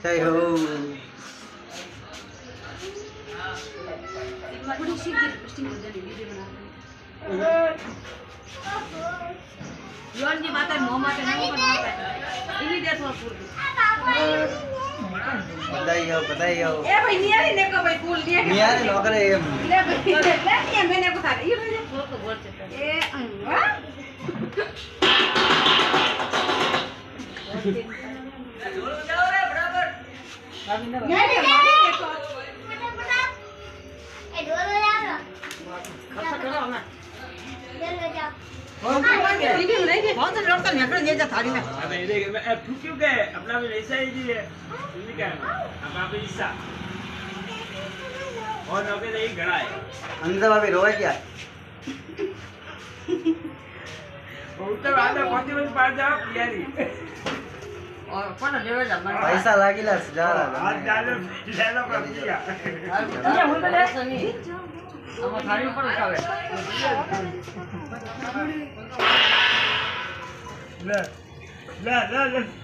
जय हो थोड़ी सी पोस्टिंग हो जानी वीडियो बना योन की बात है मोह माटे नहीं बनाता इन्हीं देशों पूर्व बधाई हो ए भाई नियारी ने को भाई कूल नियारी नियारी नो करे एम ले ये मैंने बता ये मुझे फोटो बोल चुका ए वाह जाओ रे बराबर नहीं मारी देखो ए डोलो यार अच्छा करो ना ले जाओ वीडियो नहीं बहुत से लोग तो निकल ये जा थाली में अबे ये देख मैं क्यों गए अपना भी ऐसा ही है नहीं क्या अब आप ऐसा और नौके नहीं घड़ा है अंदर भाभी रोए क्या उल्टा वाला कौन सी बात जा यारी और कौन लेवे जा पैसा लागिला जा रहा हाथ डालो ले लो कर दिया ये हुन ले सनी हम थाली पर उठावे ले ले ले